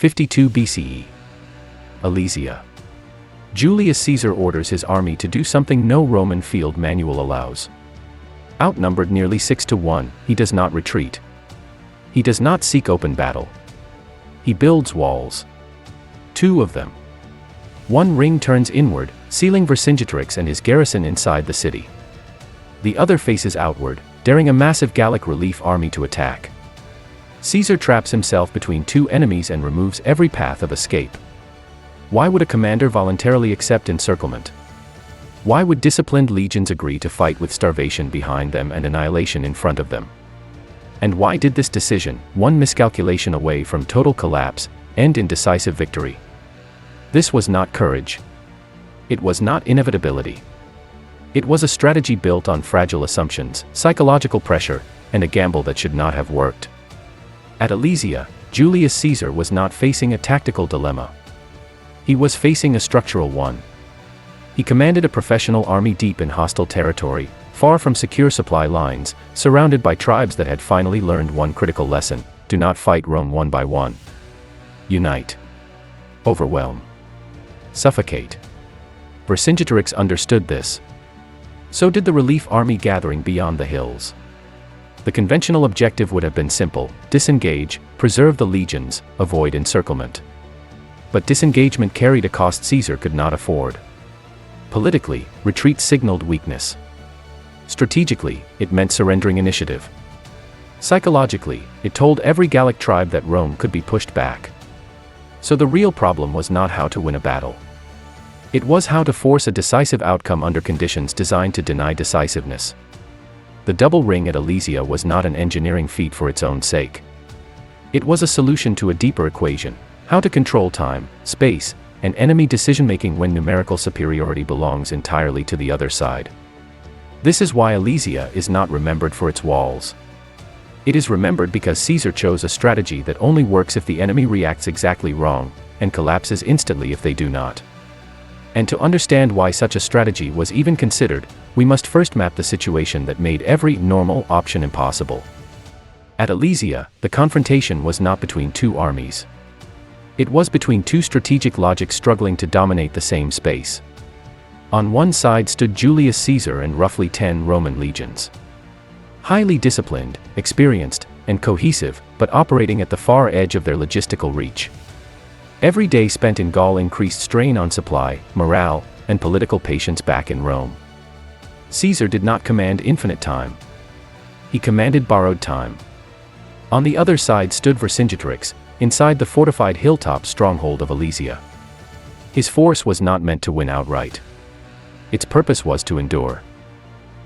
52 BCE. Alesia. Julius Caesar orders his army to do something no Roman field manual allows. Outnumbered nearly 6-1, he does not retreat. He does not seek open battle. He builds walls. 2 of them. One ring turns inward, sealing Vercingetorix and his garrison inside the city. The other faces outward, daring a massive Gallic relief army to attack. Caesar traps himself between 2 enemies and removes every path of escape. Why would a commander voluntarily accept encirclement? Why would disciplined legions agree to fight with starvation behind them and annihilation in front of them? And why did this decision, one miscalculation away from total collapse, end in decisive victory? This was not courage. It was not inevitability. It was a strategy built on fragile assumptions, psychological pressure, and a gamble that should not have worked. At Alesia, Julius Caesar was not facing a tactical dilemma. He was facing a structural one. He commanded a professional army deep in hostile territory, far from secure supply lines, surrounded by tribes that had finally learned one critical lesson: do not fight Rome one by one. Unite. Overwhelm. Suffocate. Vercingetorix understood this. So did the relief army gathering beyond the hills. The conventional objective would have been simple: disengage, preserve the legions, avoid encirclement. But disengagement carried a cost Caesar could not afford. Politically, retreat signaled weakness. Strategically, it meant surrendering initiative. Psychologically, it told every Gallic tribe that Rome could be pushed back. So the real problem was not how to win a battle. It was how to force a decisive outcome under conditions designed to deny decisiveness. The double ring at Alesia was not an engineering feat for its own sake. It was a solution to a deeper equation: how to control time, space, and enemy decision-making when numerical superiority belongs entirely to the other side. This is why Alesia is not remembered for its walls. It is remembered because Caesar chose a strategy that only works if the enemy reacts exactly wrong, and collapses instantly if they do not. And to understand why such a strategy was even considered, we must first map the situation that made every normal option impossible. At Alesia, the confrontation was not between 2 armies. It was between 2 strategic logics struggling to dominate the same space. On one side stood Julius Caesar and roughly 10 Roman legions. Highly disciplined, experienced, and cohesive, but operating at the far edge of their logistical reach. Every day spent in Gaul increased strain on supply, morale, and political patience back in Rome. Caesar did not command infinite time. He commanded borrowed time. On the other side stood Vercingetorix, inside the fortified hilltop stronghold of Alesia. His force was not meant to win outright. Its purpose was to endure.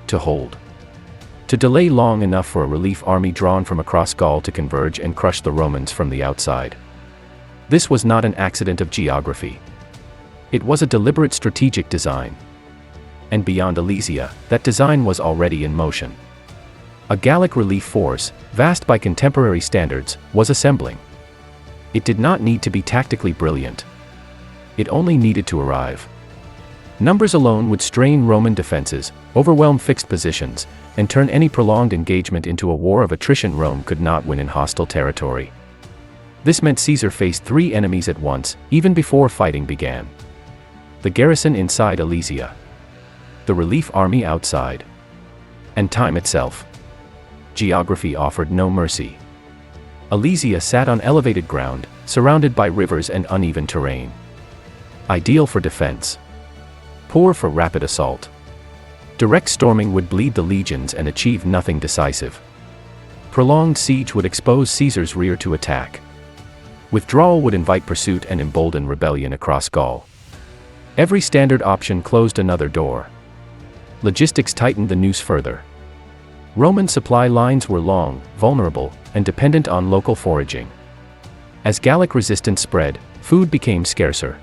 To hold. To delay long enough for a relief army drawn from across Gaul to converge and crush the Romans from the outside. This was not an accident of geography. It was a deliberate strategic design. And beyond Alesia, that design was already in motion. A Gallic relief force, vast by contemporary standards, was assembling. It did not need to be tactically brilliant. It only needed to arrive. Numbers alone would strain Roman defenses, overwhelm fixed positions, and turn any prolonged engagement into a war of attrition Rome could not win in hostile territory. This meant Caesar faced 3 enemies at once, even before fighting began. The garrison inside Alesia. The relief army outside. And time itself. Geography offered no mercy. Alesia sat on elevated ground, surrounded by rivers and uneven terrain. Ideal for defense. Poor for rapid assault. Direct storming would bleed the legions and achieve nothing decisive. Prolonged siege would expose Caesar's rear to attack. Withdrawal would invite pursuit and embolden rebellion across Gaul. Every standard option closed another door. Logistics tightened the noose further. Roman supply lines were long, vulnerable, and dependent on local foraging. As Gallic resistance spread, food became scarcer.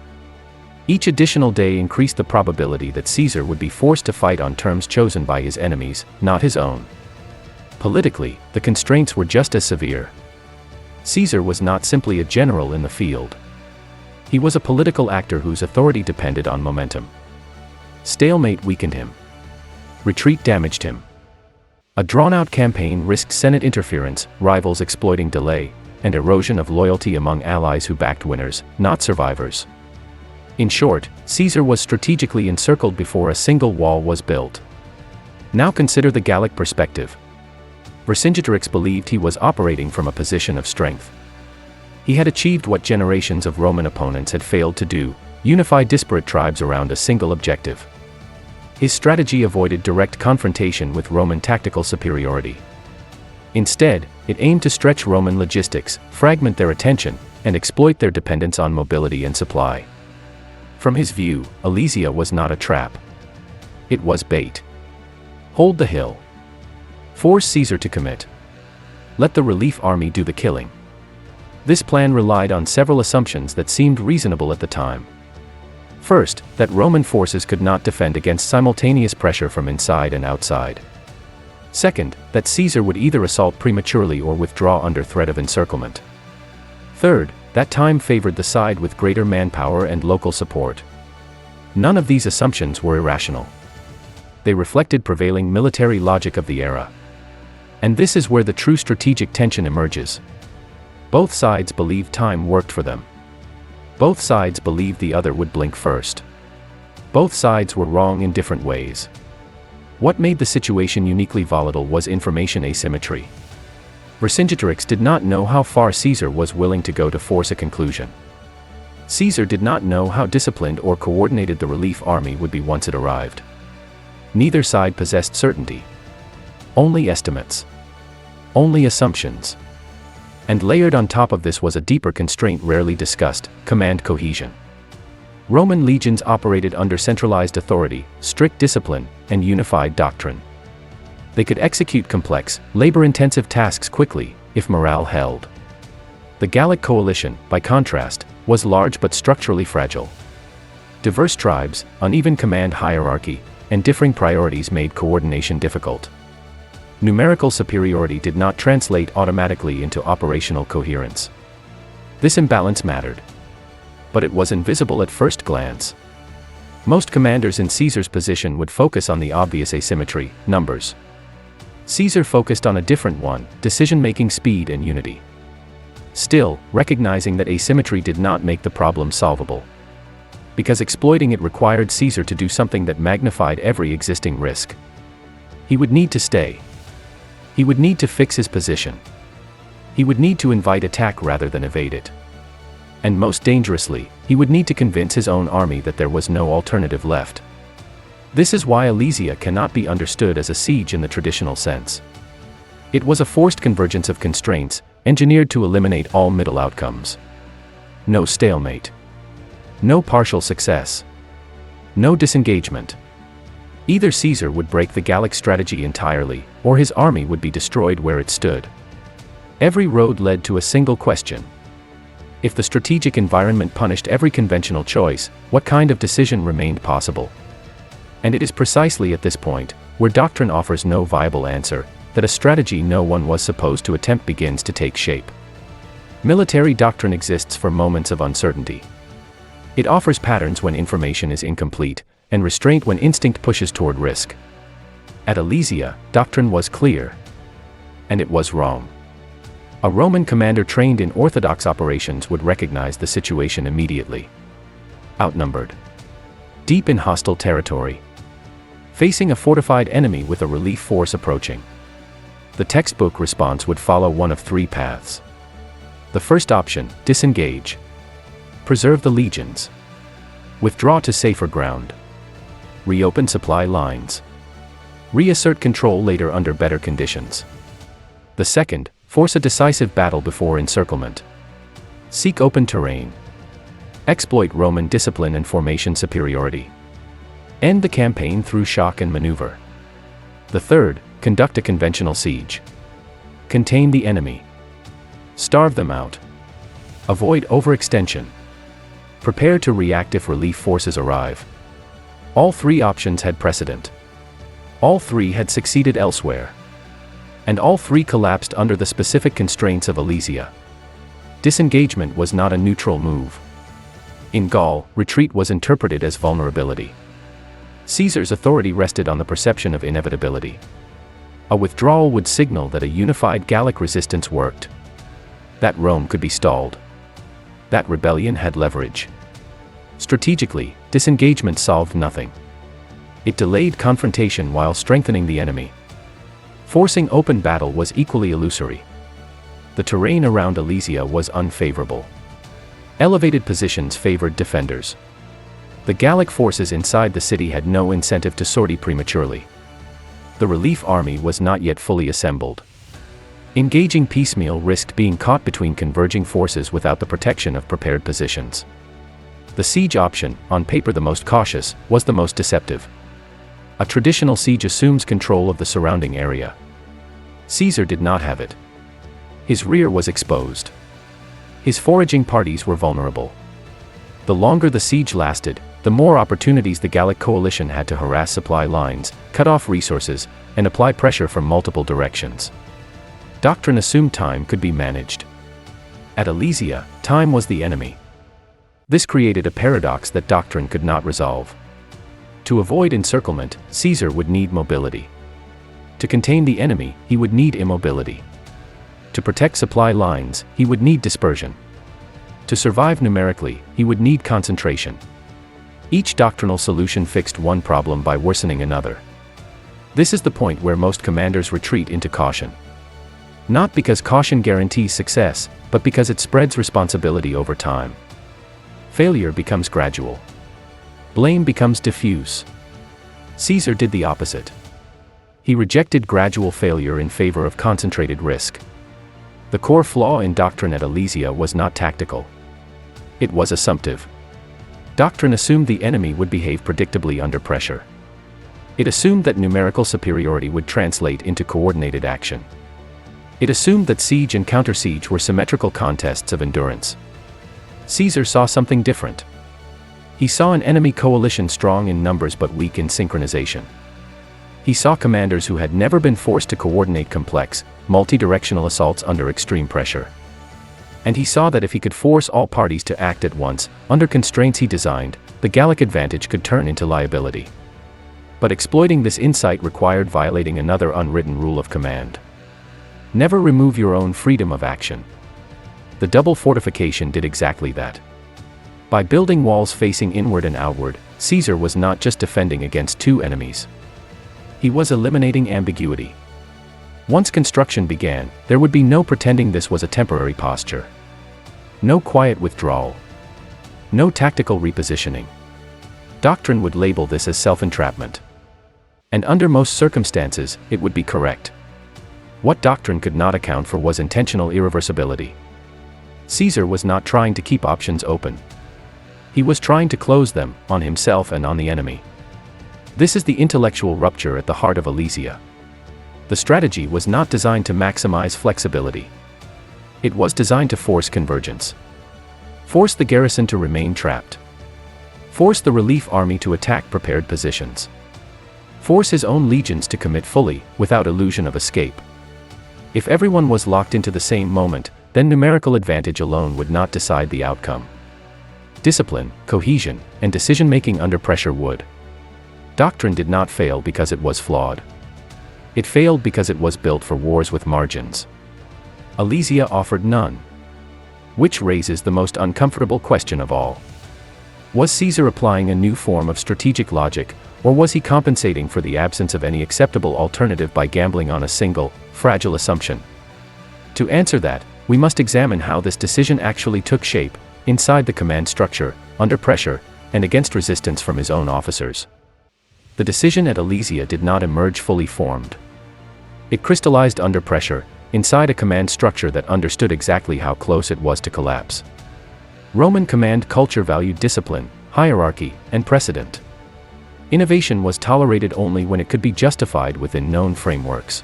Each additional day increased the probability that Caesar would be forced to fight on terms chosen by his enemies, not his own. Politically, the constraints were just as severe. Caesar was not simply a general in the field. He was a political actor whose authority depended on momentum. Stalemate weakened him. Retreat damaged him. A drawn-out campaign risked Senate interference, rivals exploiting delay, and erosion of loyalty among allies who backed winners, not survivors. In short, Caesar was strategically encircled before a single wall was built. Now consider the Gallic perspective. Vercingetorix believed he was operating from a position of strength. He had achieved what generations of Roman opponents had failed to do: unify disparate tribes around a single objective. His strategy avoided direct confrontation with Roman tactical superiority. Instead, it aimed to stretch Roman logistics, fragment their attention, and exploit their dependence on mobility and supply. From his view, Alesia was not a trap. It was bait. Hold the hill. Force Caesar to commit. Let the relief army do the killing. This plan relied on several assumptions that seemed reasonable at the time. First, that Roman forces could not defend against simultaneous pressure from inside and outside. Second, that Caesar would either assault prematurely or withdraw under threat of encirclement. Third, that time favored the side with greater manpower and local support. None of these assumptions were irrational. They reflected prevailing military logic of the era. And this is where the true strategic tension emerges. Both sides believed time worked for them. Both sides believed the other would blink first. Both sides were wrong in different ways. What made the situation uniquely volatile was information asymmetry. Vercingetorix did not know how far Caesar was willing to go to force a conclusion. Caesar did not know how disciplined or coordinated the relief army would be once it arrived. Neither side possessed certainty. Only estimates. Only assumptions. And layered on top of this was a deeper constraint rarely discussed: command cohesion. Roman legions operated under centralized authority, strict discipline, and unified doctrine. They could execute complex, labor-intensive tasks quickly, if morale held. The Gallic coalition, by contrast, was large but structurally fragile. Diverse tribes, uneven command hierarchy, and differing priorities made coordination difficult. Numerical superiority did not translate automatically into operational coherence. This imbalance mattered. But it was invisible at first glance. Most commanders in Caesar's position would focus on the obvious asymmetry: numbers. Caesar focused on a different one: decision-making speed and unity. Still, recognizing that asymmetry did not make the problem solvable. Because exploiting it required Caesar to do something that magnified every existing risk. He would need to stay. He would need to fix his position. He would need to invite attack rather than evade it. And most dangerously, he would need to convince his own army that there was no alternative left. This is why Alesia cannot be understood as a siege in the traditional sense. It was a forced convergence of constraints, engineered to eliminate all middle outcomes. No stalemate. No partial success. No disengagement. Either Caesar would break the Gallic strategy entirely, or his army would be destroyed where it stood. Every road led to a single question. If the strategic environment punished every conventional choice, what kind of decision remained possible? And it is precisely at this point, where doctrine offers no viable answer, that a strategy no one was supposed to attempt begins to take shape. Military doctrine exists for moments of uncertainty. It offers patterns when information is incomplete, and restraint when instinct pushes toward risk. At Alesia, doctrine was clear. And it was wrong. A Roman commander trained in orthodox operations would recognize the situation immediately. Outnumbered. Deep in hostile territory. Facing a fortified enemy with a relief force approaching. The textbook response would follow one of three paths. The first option: disengage. Preserve the legions. Withdraw to safer ground. Reopen supply lines. Reassert control later under better conditions. The second: force a decisive battle before encirclement. Seek open terrain. Exploit Roman discipline and formation superiority. End the campaign through shock and maneuver. The third: conduct a conventional siege. Contain the enemy. Starve them out. Avoid overextension. Prepare to react if relief forces arrive. All three options had precedent. All three had succeeded elsewhere. And all three collapsed under the specific constraints of Alesia. Disengagement was not a neutral move. In Gaul, retreat was interpreted as vulnerability. Caesar's authority rested on the perception of inevitability. A withdrawal would signal that a unified Gallic resistance worked. that Rome could be stalled, that rebellion had leverage. Strategically, disengagement solved nothing. It delayed confrontation while strengthening the enemy. Forcing open battle was equally illusory. The terrain around Alesia was unfavorable. Elevated positions favored defenders. The Gallic forces inside the city had no incentive to sortie prematurely. The relief army was not yet fully assembled. Engaging piecemeal risked being caught between converging forces without the protection of prepared positions. The siege option, on paper the most cautious, was the most deceptive. A traditional siege assumes control of the surrounding area. Caesar did not have it. His rear was exposed. His foraging parties were vulnerable. The longer the siege lasted, the more opportunities the Gallic coalition had to harass supply lines, cut off resources, and apply pressure from multiple directions. Doctrine assumed time could be managed. At Alesia, time was the enemy. This created a paradox that doctrine could not resolve. To avoid encirclement, Caesar would need mobility. To contain the enemy, he would need immobility. To protect supply lines, he would need dispersion. To survive numerically, he would need concentration. Each doctrinal solution fixed one problem by worsening another. This is the point where most commanders retreat into caution. Not because caution guarantees success, but because it spreads responsibility over time. Failure becomes gradual. Blame becomes diffuse. Caesar did the opposite. He rejected gradual failure in favor of concentrated risk. The core flaw in doctrine at Alesia was not tactical. It was assumptive. Doctrine assumed the enemy would behave predictably under pressure. It assumed that numerical superiority would translate into coordinated action. It assumed that siege and counter-siege were symmetrical contests of endurance. Caesar saw something different. He saw an enemy coalition strong in numbers but weak in synchronization. He saw commanders who had never been forced to coordinate complex, multi-directional assaults under extreme pressure. And he saw that if he could force all parties to act at once, under constraints he designed, the Gallic advantage could turn into liability. But exploiting this insight required violating another unwritten rule of command. Never remove your own freedom of action. The double fortification did exactly that. By building walls facing inward and outward, Caesar was not just defending against two enemies. He was eliminating ambiguity. Once construction began, there would be no pretending this was a temporary posture. No quiet withdrawal. No tactical repositioning. Doctrine would label this as self-entrapment. And under most circumstances, it would be correct. What doctrine could not account for was intentional irreversibility. Caesar was not trying to keep options open. He was trying to close them, on himself and on the enemy. This is the intellectual rupture at the heart of Alesia. The strategy was not designed to maximize flexibility. It was designed to force convergence. Force the garrison to remain trapped. Force the relief army to attack prepared positions. Force his own legions to commit fully, without illusion of escape. If everyone was locked into the same moment, then numerical advantage alone would not decide the outcome. Discipline, cohesion, and decision-making under pressure would. Doctrine did not fail because it was flawed. It failed because it was built for wars with margins. Alesia offered none. Which raises the most uncomfortable question of all. Was Caesar applying a new form of strategic logic, or was he compensating for the absence of any acceptable alternative by gambling on a single, fragile assumption? To answer that, we must examine how this decision actually took shape, inside the command structure, under pressure, and against resistance from his own officers. The decision at Alesia did not emerge fully formed. It crystallized under pressure, inside a command structure that understood exactly how close it was to collapse. Roman command culture valued discipline, hierarchy, and precedent. Innovation was tolerated only when it could be justified within known frameworks.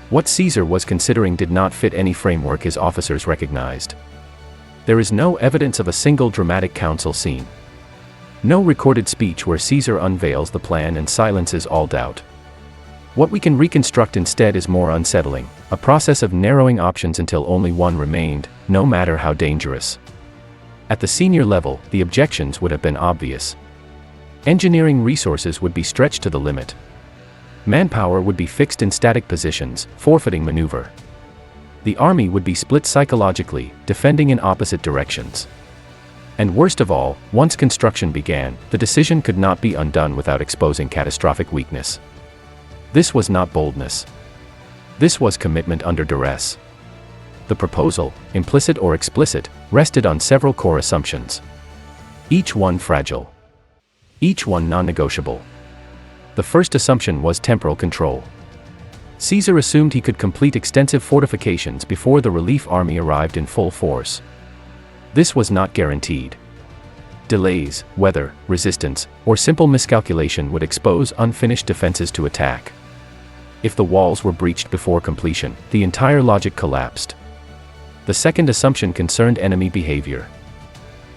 What Caesar was considering did not fit any framework his officers recognized. There is no evidence of a single dramatic council scene. No recorded speech where Caesar unveils the plan and silences all doubt. What we can reconstruct instead is more unsettling, a process of narrowing options until only one remained, no matter how dangerous. At the senior level, the objections would have been obvious. Engineering resources would be stretched to the limit. Manpower would be fixed in static positions, forfeiting maneuver. The army would be split psychologically, defending in opposite directions. And worst of all, once construction began, the decision could not be undone without exposing catastrophic weakness. This was not boldness. This was commitment under duress. The proposal, implicit or explicit, rested on several core assumptions. Each one fragile. Each one non-negotiable. The first assumption was temporal control. Caesar assumed he could complete extensive fortifications before the relief army arrived in full force. This was not guaranteed. Delays, weather, resistance, or simple miscalculation would expose unfinished defenses to attack. If the walls were breached before completion, the entire logic collapsed. The second assumption concerned enemy behavior.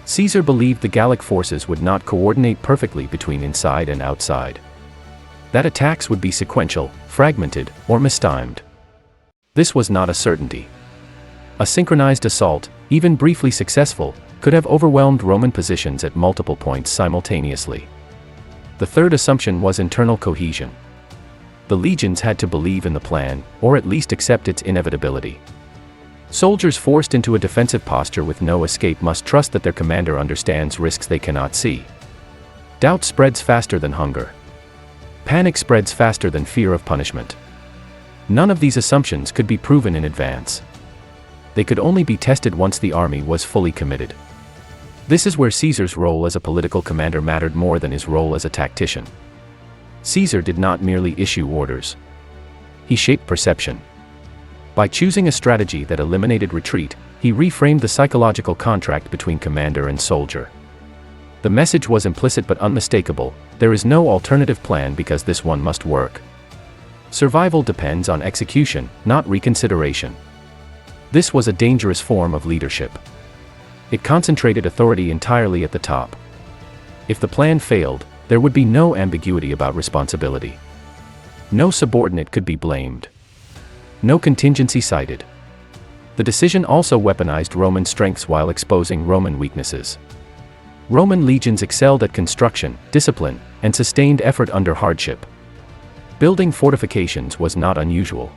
Caesar believed the Gallic forces would not coordinate perfectly between inside and outside. That attacks would be sequential, fragmented, or mistimed. This was not a certainty. A synchronized assault, even briefly successful, could have overwhelmed Roman positions at multiple points simultaneously. The third assumption was internal cohesion. The legions had to believe in the plan, or at least accept its inevitability. Soldiers forced into a defensive posture with no escape must trust that their commander understands risks they cannot see. Doubt spreads faster than hunger. Panic spreads faster than fear of punishment. None of these assumptions could be proven in advance. They could only be tested once the army was fully committed. This is where Caesar's role as a political commander mattered more than his role as a tactician. Caesar did not merely issue orders. He shaped perception. By choosing a strategy that eliminated retreat, he reframed the psychological contract between commander and soldier. The message was implicit but unmistakable: there is no alternative plan because this one must work. Survival depends on execution, not reconsideration. This was a dangerous form of leadership. It concentrated authority entirely at the top. If the plan failed, there would be no ambiguity about responsibility. No subordinate could be blamed. No contingency cited. The decision also weaponized Roman strengths while exposing Roman weaknesses. Roman legions excelled at construction, discipline, and sustained effort under hardship. Building fortifications was not unusual.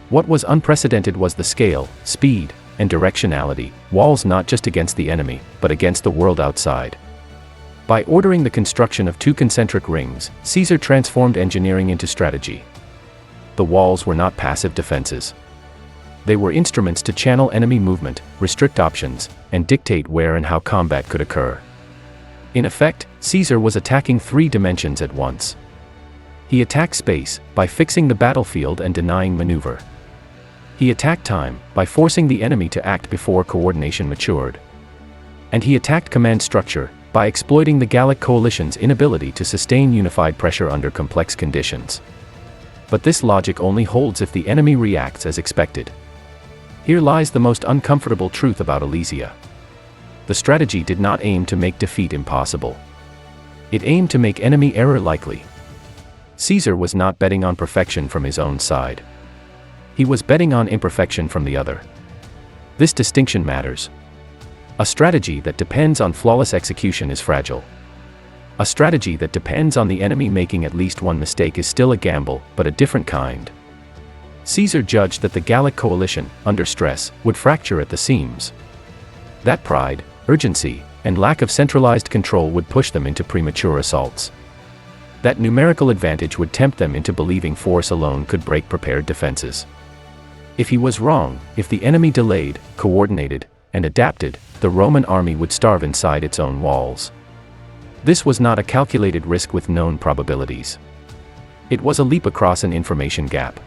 What was unprecedented was the scale, speed, and directionality, walls not just against the enemy, but against the world outside. By ordering the construction of 2 concentric rings, Caesar transformed engineering into strategy. The walls were not passive defenses. They were instruments to channel enemy movement, restrict options, and dictate where and how combat could occur. In effect, Caesar was attacking 3 dimensions at once. He attacked space, by fixing the battlefield and denying maneuver. He attacked time, by forcing the enemy to act before coordination matured. And he attacked command structure, by exploiting the Gallic coalition's inability to sustain unified pressure under complex conditions. But this logic only holds if the enemy reacts as expected. Here lies the most uncomfortable truth about Alesia. The strategy did not aim to make defeat impossible. It aimed to make enemy error likely. Caesar was not betting on perfection from his own side. He was betting on imperfection from the other. This distinction matters. A strategy that depends on flawless execution is fragile. A strategy that depends on the enemy making at least one mistake is still a gamble, but a different kind. Caesar judged that the Gallic coalition, under stress, would fracture at the seams. That pride, urgency, and lack of centralized control would push them into premature assaults. That numerical advantage would tempt them into believing force alone could break prepared defenses. If he was wrong, if the enemy delayed, coordinated, and adapted, the Roman army would starve inside its own walls. This was not a calculated risk with known probabilities. It was a leap across an information gap.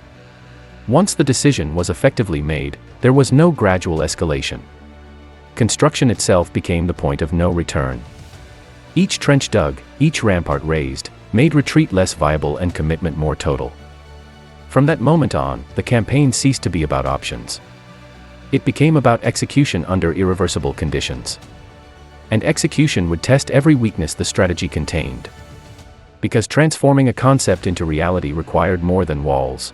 Once the decision was effectively made, there was no gradual escalation. Construction itself became the point of no return. Each trench dug, each rampart raised, made retreat less viable and commitment more total. From that moment on, the campaign ceased to be about options. It became about execution under irreversible conditions. And execution would test every weakness the strategy contained. Because transforming a concept into reality required more than walls.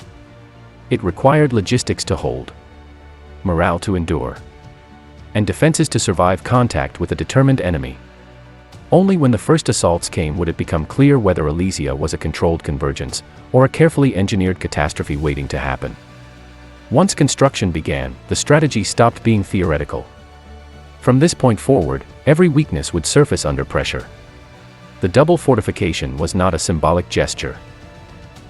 It required logistics to hold, morale to endure, and defenses to survive contact with a determined enemy. Only when the first assaults came would it become clear whether Alesia was a controlled convergence, or a carefully engineered catastrophe waiting to happen. Once construction began, the strategy stopped being theoretical. From this point forward, every weakness would surface under pressure. The double fortification was not a symbolic gesture.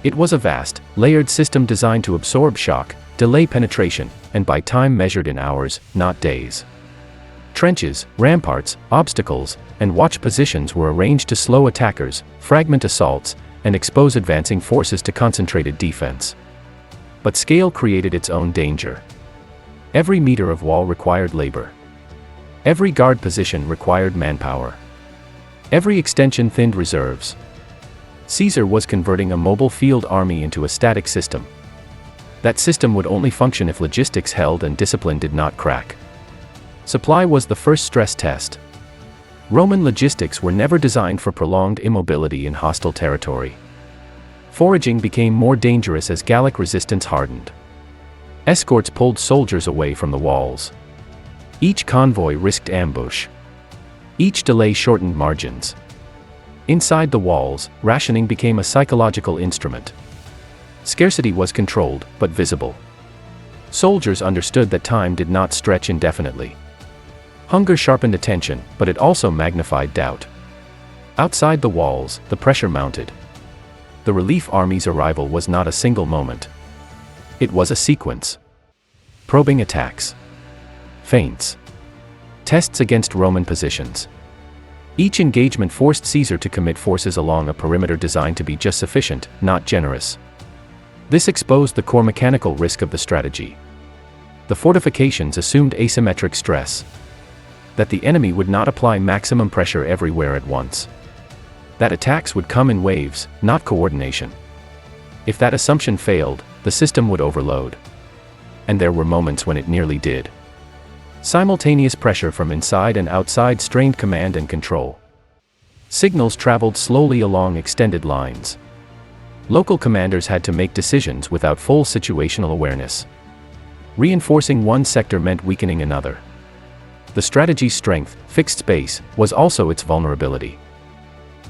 It was a vast, layered system designed to absorb shock, delay penetration, and buy time measured in hours, not days. Trenches, ramparts, obstacles, and watch positions were arranged to slow attackers, fragment assaults, and expose advancing forces to concentrated defense. But scale created its own danger. Every meter of wall required labor. Every guard position required manpower. Every extension thinned reserves. Caesar was converting a mobile field army into a static system. That system would only function if logistics held and discipline did not crack. Supply was the first stress test. Roman logistics were never designed for prolonged immobility in hostile territory. Foraging became more dangerous as Gallic resistance hardened. Escorts pulled soldiers away from the walls. Each convoy risked ambush. Each delay shortened margins. Inside the walls, rationing became a psychological instrument. Scarcity was controlled, but visible. Soldiers understood that time did not stretch indefinitely. Hunger sharpened attention, but it also magnified doubt. Outside the walls, the pressure mounted. The relief army's arrival was not a single moment. It was a sequence. Probing attacks. Feints. Tests against Roman positions. Each engagement forced Caesar to commit forces along a perimeter designed to be just sufficient, not generous. This exposed the core mechanical risk of the strategy. The fortifications assumed asymmetric stress. That the enemy would not apply maximum pressure everywhere at once. That attacks would come in waves, not coordination. If that assumption failed, the system would overload. And there were moments when it nearly did. Simultaneous pressure from inside and outside strained command and control. Signals traveled slowly along extended lines. Local commanders had to make decisions without full situational awareness. Reinforcing one sector meant weakening another. The strategy's strength, fixed space, was also its vulnerability.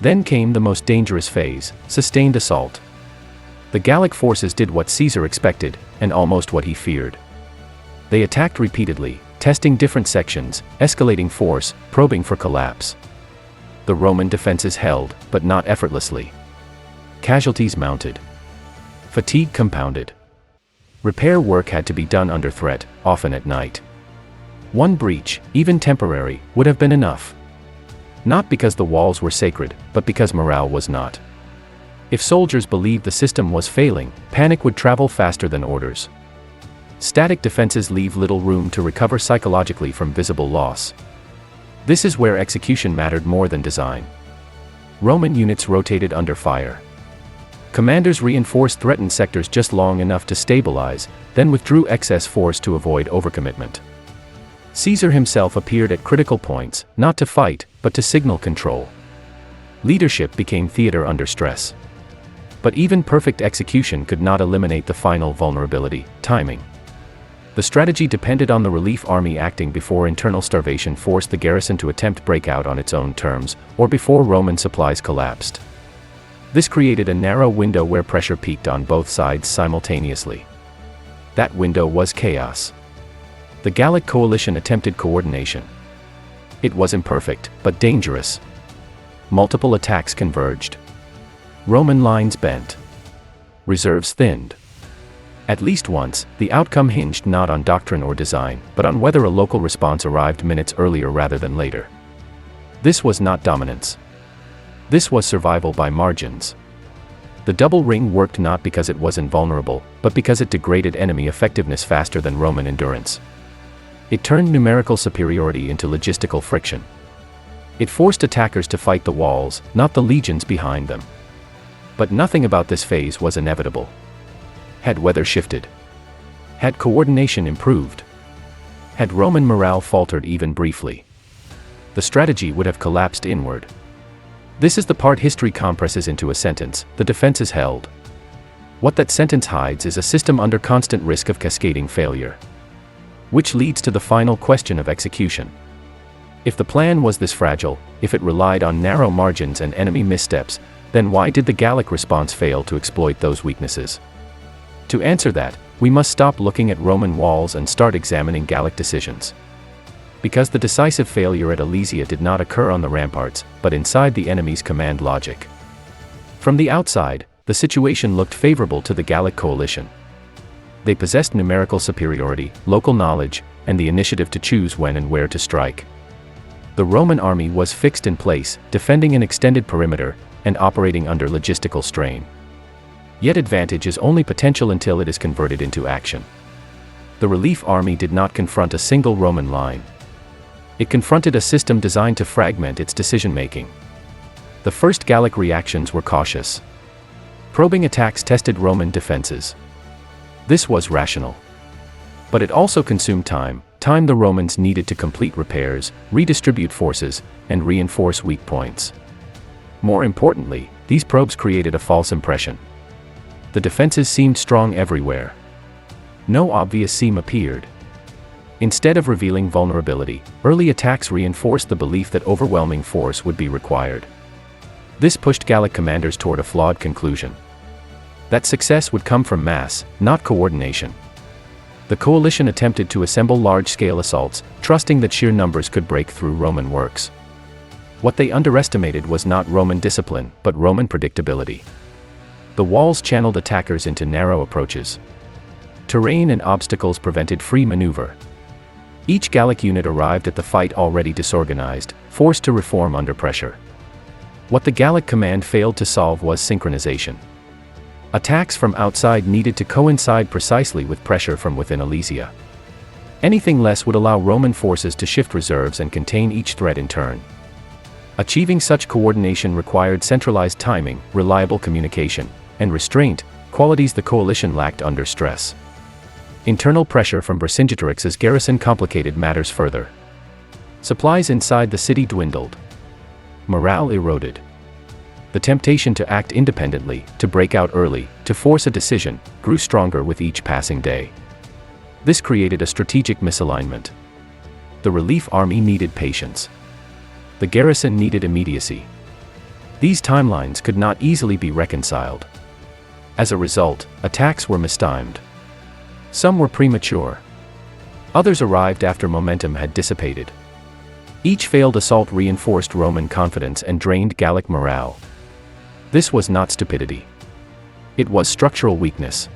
Then came the most dangerous phase, sustained assault. The Gallic forces did what Caesar expected, and almost what he feared. They attacked repeatedly, testing different sections, escalating force, probing for collapse. The Roman defenses held, but not effortlessly. Casualties mounted. Fatigue compounded. Repair work had to be done under threat, often at night. One breach, even temporary, would have been enough. Not because the walls were sacred, but because morale was not. If soldiers believed the system was failing, panic would travel faster than orders. Static defenses leave little room to recover psychologically from visible loss. This is where execution mattered more than design. Roman units rotated under fire. Commanders reinforced threatened sectors just long enough to stabilize, then withdrew excess force to avoid overcommitment. Caesar himself appeared at critical points, not to fight, but to signal control. Leadership became theater under stress. But even perfect execution could not eliminate the final vulnerability, timing. The strategy depended on the relief army acting before internal starvation forced the garrison to attempt breakout on its own terms, or before Roman supplies collapsed. This created a narrow window where pressure peaked on both sides simultaneously. That window was chaos. The Gallic coalition attempted coordination. It was imperfect, but dangerous. Multiple attacks converged. Roman lines bent. Reserves thinned. At least once, the outcome hinged not on doctrine or design, but on whether a local response arrived minutes earlier rather than later. This was not dominance. This was survival by margins. The double ring worked not because it was invulnerable, but because it degraded enemy effectiveness faster than Roman endurance. It turned numerical superiority into logistical friction. It forced attackers to fight the walls, not the legions behind them. But nothing about this phase was inevitable. Had weather shifted? Had coordination improved? Had Roman morale faltered even briefly? The strategy would have collapsed inward. This is the part history compresses into a sentence: the defenses held. What that sentence hides is a system under constant risk of cascading failure. Which leads to the final question of execution. If the plan was this fragile, if it relied on narrow margins and enemy missteps, then why did the Gallic response fail to exploit those weaknesses? To answer that, we must stop looking at Roman walls and start examining Gallic decisions. Because the decisive failure at Alesia did not occur on the ramparts, but inside the enemy's command logic. From the outside, the situation looked favorable to the Gallic coalition. They possessed numerical superiority, local knowledge, and the initiative to choose when and where to strike. The Roman army was fixed in place, defending an extended perimeter, and operating under logistical strain. Yet advantage is only potential until it is converted into action. The relief army did not confront a single Roman line. It confronted a system designed to fragment its decision-making. The first Gallic reactions were cautious. Probing attacks tested Roman defenses. This was rational. But it also consumed time the Romans needed to complete repairs, redistribute forces, and reinforce weak points. More importantly, these probes created a false impression. The defenses seemed strong everywhere. No obvious seam appeared. Instead of revealing vulnerability, early attacks reinforced the belief that overwhelming force would be required. This pushed Gallic commanders toward a flawed conclusion: that success would come from mass, not coordination. The coalition attempted to assemble large-scale assaults, trusting that sheer numbers could break through Roman works. What they underestimated was not Roman discipline, but Roman predictability. The walls channeled attackers into narrow approaches. Terrain and obstacles prevented free maneuver. Each Gallic unit arrived at the fight already disorganized, forced to reform under pressure. What the Gallic command failed to solve was synchronization. Attacks from outside needed to coincide precisely with pressure from within Alesia. Anything less would allow Roman forces to shift reserves and contain each threat in turn. Achieving such coordination required centralized timing, reliable communication, and restraint, qualities the coalition lacked under stress. Internal pressure from Vercingetorix's garrison complicated matters further. Supplies inside the city dwindled. Morale eroded. The temptation to act independently, to break out early, to force a decision, grew stronger with each passing day. This created a strategic misalignment. The relief army needed patience. The garrison needed immediacy. These timelines could not easily be reconciled. As a result, attacks were mistimed. Some were premature. Others arrived after momentum had dissipated. Each failed assault reinforced Roman confidence and drained Gallic morale. This was not stupidity. It was structural weakness.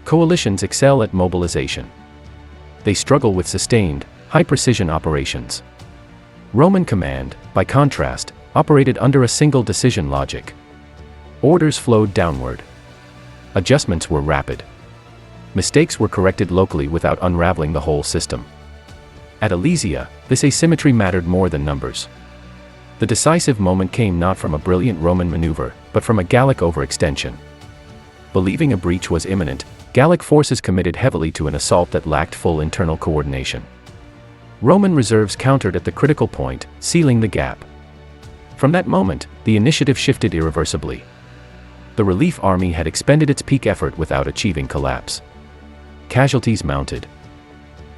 Coalitions excel at mobilization. They struggle with sustained, high-precision operations. Roman command, by contrast, operated under a single decision logic. Orders flowed downward. Adjustments were rapid. Mistakes were corrected locally without unraveling the whole system. At Alesia, this asymmetry mattered more than numbers. The decisive moment came not from a brilliant Roman maneuver, but from a Gallic overextension. Believing a breach was imminent, Gallic forces committed heavily to an assault that lacked full internal coordination. Roman reserves countered at the critical point, sealing the gap. From that moment, the initiative shifted irreversibly. The relief army had expended its peak effort without achieving collapse. Casualties mounted.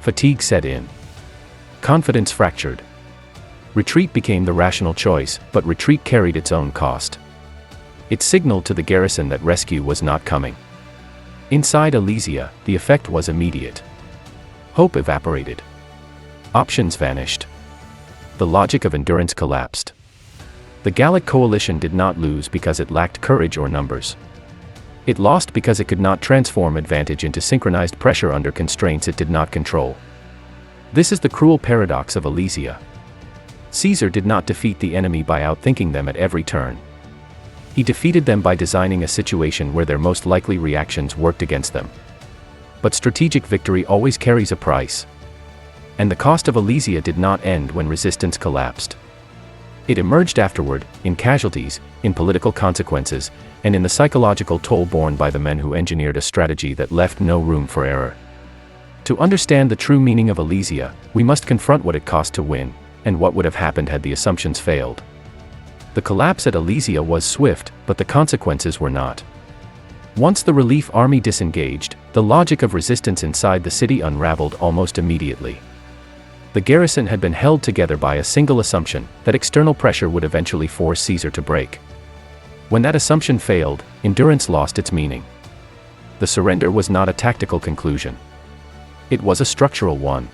Fatigue set in. Confidence fractured. Retreat became the rational choice, but retreat carried its own cost. It signaled to the garrison that rescue was not coming. Inside Alesia, the effect was immediate. Hope evaporated. Options vanished. The logic of endurance collapsed. The Gallic coalition did not lose because it lacked courage or numbers. It lost because it could not transform advantage into synchronized pressure under constraints it did not control. This is the cruel paradox of Alesia. Caesar did not defeat the enemy by outthinking them at every turn. He defeated them by designing a situation where their most likely reactions worked against them. But strategic victory always carries a price. And the cost of Alesia did not end when resistance collapsed. It emerged afterward, in casualties, in political consequences, and in the psychological toll borne by the men who engineered a strategy that left no room for error. To understand the true meaning of Alesia, we must confront what it cost to win, and what would have happened had the assumptions failed. The collapse at Alesia was swift, but the consequences were not. Once the relief army disengaged, the logic of resistance inside the city unraveled almost immediately. The garrison had been held together by a single assumption, that external pressure would eventually force Caesar to break. When that assumption failed, endurance lost its meaning. The surrender was not a tactical conclusion. It was a structural one.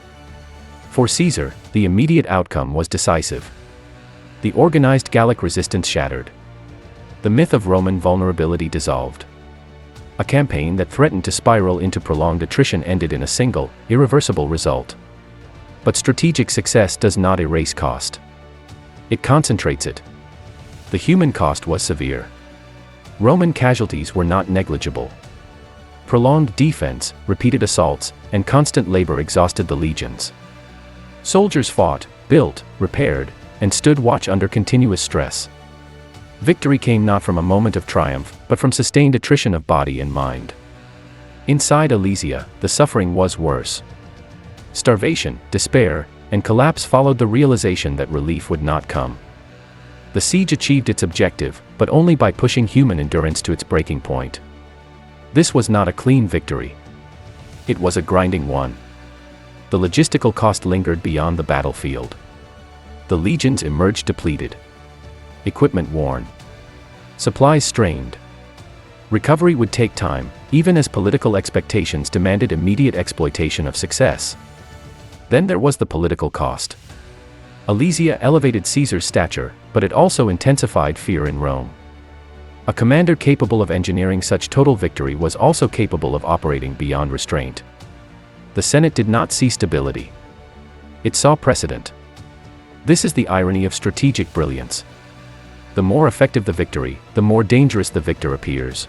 For Caesar, the immediate outcome was decisive. The organized Gallic resistance shattered. The myth of Roman vulnerability dissolved. A campaign that threatened to spiral into prolonged attrition ended in a single, irreversible result. But strategic success does not erase cost. It concentrates it. The human cost was severe. Roman casualties were not negligible. Prolonged defense, repeated assaults, and constant labor exhausted the legions. Soldiers fought, built, repaired, and stood watch under continuous stress. Victory came not from a moment of triumph, but from sustained attrition of body and mind. Inside Alesia, the suffering was worse. Starvation, despair, and collapse followed the realization that relief would not come. The siege achieved its objective, but only by pushing human endurance to its breaking point. This was not a clean victory. It was a grinding one. The logistical cost lingered beyond the battlefield. The legions emerged depleted. Equipment worn. Supplies strained. Recovery would take time, even as political expectations demanded immediate exploitation of success. Then there was the political cost. Alesia elevated Caesar's stature, but it also intensified fear in Rome. A commander capable of engineering such total victory was also capable of operating beyond restraint. The Senate did not see stability. It saw precedent. This is the irony of strategic brilliance. The more effective the victory, the more dangerous the victor appears.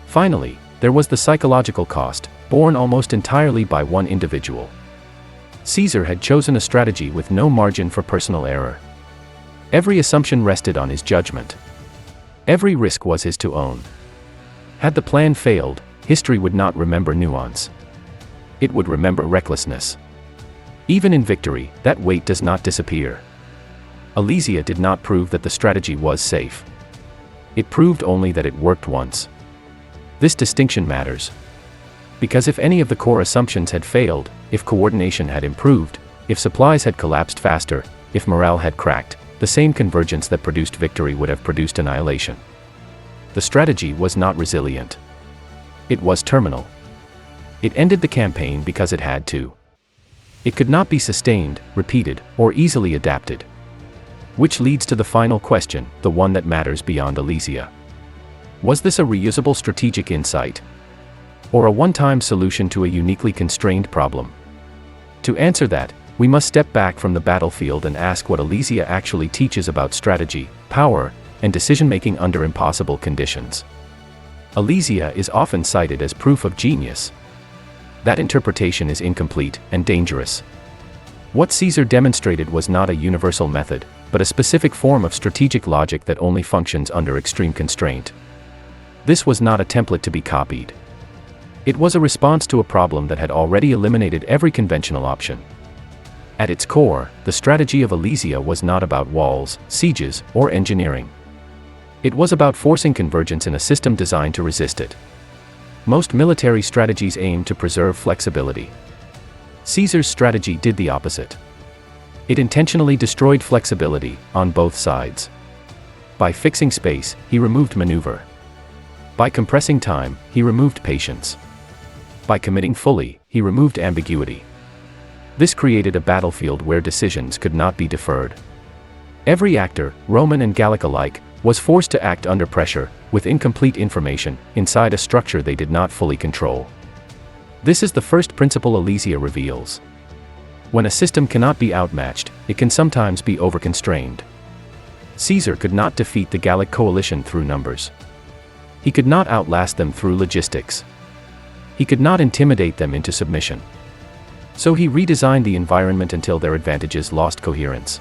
Finally, there was the psychological cost, borne almost entirely by one individual. Caesar had chosen a strategy with no margin for personal error. Every assumption rested on his judgment. Every risk was his to own. Had the plan failed, history would not remember nuance. It would remember recklessness. Even in victory, that weight does not disappear. Alesia did not prove that the strategy was safe. It proved only that it worked once. This distinction matters. Because if any of the core assumptions had failed, if coordination had improved, if supplies had collapsed faster, if morale had cracked, the same convergence that produced victory would have produced annihilation. The strategy was not resilient. It was terminal. It ended the campaign because it had to. It could not be sustained, repeated, or easily adapted. Which leads to the final question, the one that matters beyond Alesia. Was this a reusable strategic insight? Or a one-time solution to a uniquely constrained problem? To answer that, we must step back from the battlefield and ask what Alesia actually teaches about strategy, power, and decision-making under impossible conditions. Alesia is often cited as proof of genius. That interpretation is incomplete and dangerous. What Caesar demonstrated was not a universal method, but a specific form of strategic logic that only functions under extreme constraint. This was not a template to be copied. It was a response to a problem that had already eliminated every conventional option. At its core, the strategy of Alesia was not about walls, sieges, or engineering. It was about forcing convergence in a system designed to resist it. Most military strategies aim to preserve flexibility. Caesar's strategy did the opposite. It intentionally destroyed flexibility, on both sides. By fixing space, he removed maneuver. By compressing time, he removed patience. By committing fully, he removed ambiguity. This created a battlefield where decisions could not be deferred. Every actor, Roman and Gallic alike, was forced to act under pressure, with incomplete information, inside a structure they did not fully control. This is the first principle Alesia reveals. When a system cannot be outmatched, it can sometimes be overconstrained. Caesar could not defeat the Gallic coalition through numbers. He could not outlast them through logistics. He could not intimidate them into submission. So he redesigned the environment until their advantages lost coherence.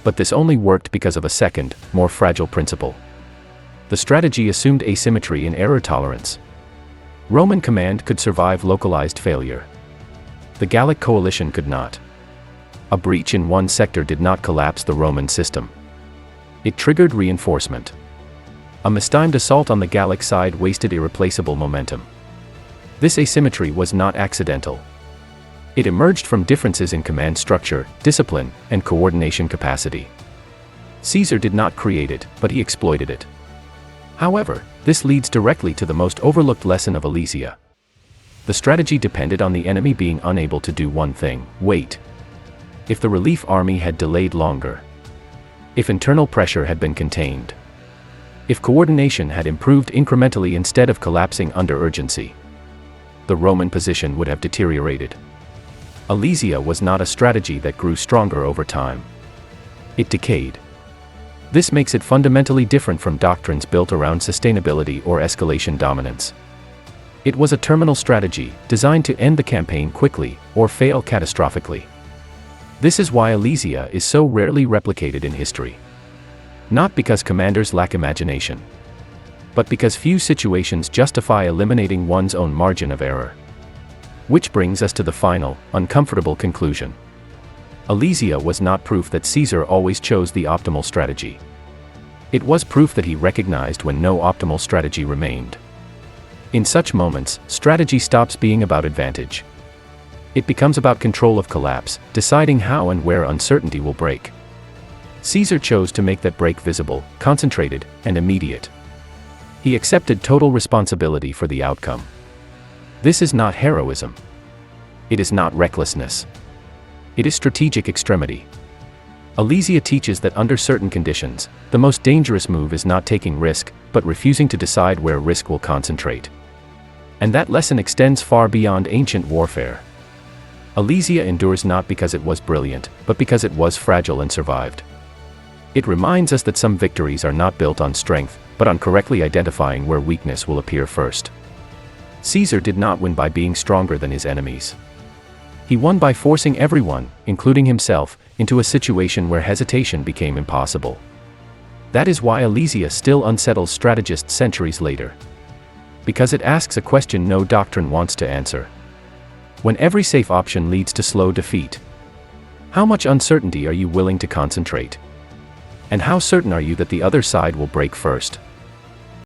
But this only worked because of a second, more fragile principle. The strategy assumed asymmetry in error tolerance. Roman command could survive localized failure. The Gallic coalition could not. A breach in one sector did not collapse the Roman system. It triggered reinforcement. A mistimed assault on the Gallic side wasted irreplaceable momentum. This asymmetry was not accidental. It emerged from differences in command structure, discipline, and coordination capacity. Caesar did not create it, but he exploited it. However, This leads directly to the most overlooked lesson of Alesia. The strategy depended on the enemy being unable to do one thing: wait. If the relief army had delayed longer, if internal pressure had been contained, if coordination had improved incrementally instead of collapsing under urgency, the Roman position would have deteriorated. Alesia was not a strategy that grew stronger over time. It decayed. This makes it fundamentally different from doctrines built around sustainability or escalation dominance. It was a terminal strategy, designed to end the campaign quickly, or fail catastrophically. This is why Alesia is so rarely replicated in history. Not because commanders lack imagination, but because few situations justify eliminating one's own margin of error. Which brings us to the final, uncomfortable conclusion. Alesia was not proof that Caesar always chose the optimal strategy. It was proof that he recognized when no optimal strategy remained. In such moments, strategy stops being about advantage. It becomes about control of collapse, deciding how and where uncertainty will break. Caesar chose to make that break visible, concentrated, and immediate. He accepted total responsibility for the outcome. This is not heroism. It is not recklessness. It is strategic extremity. Alesia teaches that under certain conditions, the most dangerous move is not taking risk, but refusing to decide where risk will concentrate. And that lesson extends far beyond ancient warfare. Alesia endures not because it was brilliant, but because it was fragile and survived. It reminds us that some victories are not built on strength, but on correctly identifying where weakness will appear first. Caesar did not win by being stronger than his enemies. He won by forcing everyone, including himself, into a situation where hesitation became impossible. That is why Alesia still unsettles strategists centuries later. Because it asks a question no doctrine wants to answer. When every safe option leads to slow defeat, how much uncertainty are you willing to concentrate? And how certain are you that the other side will break first?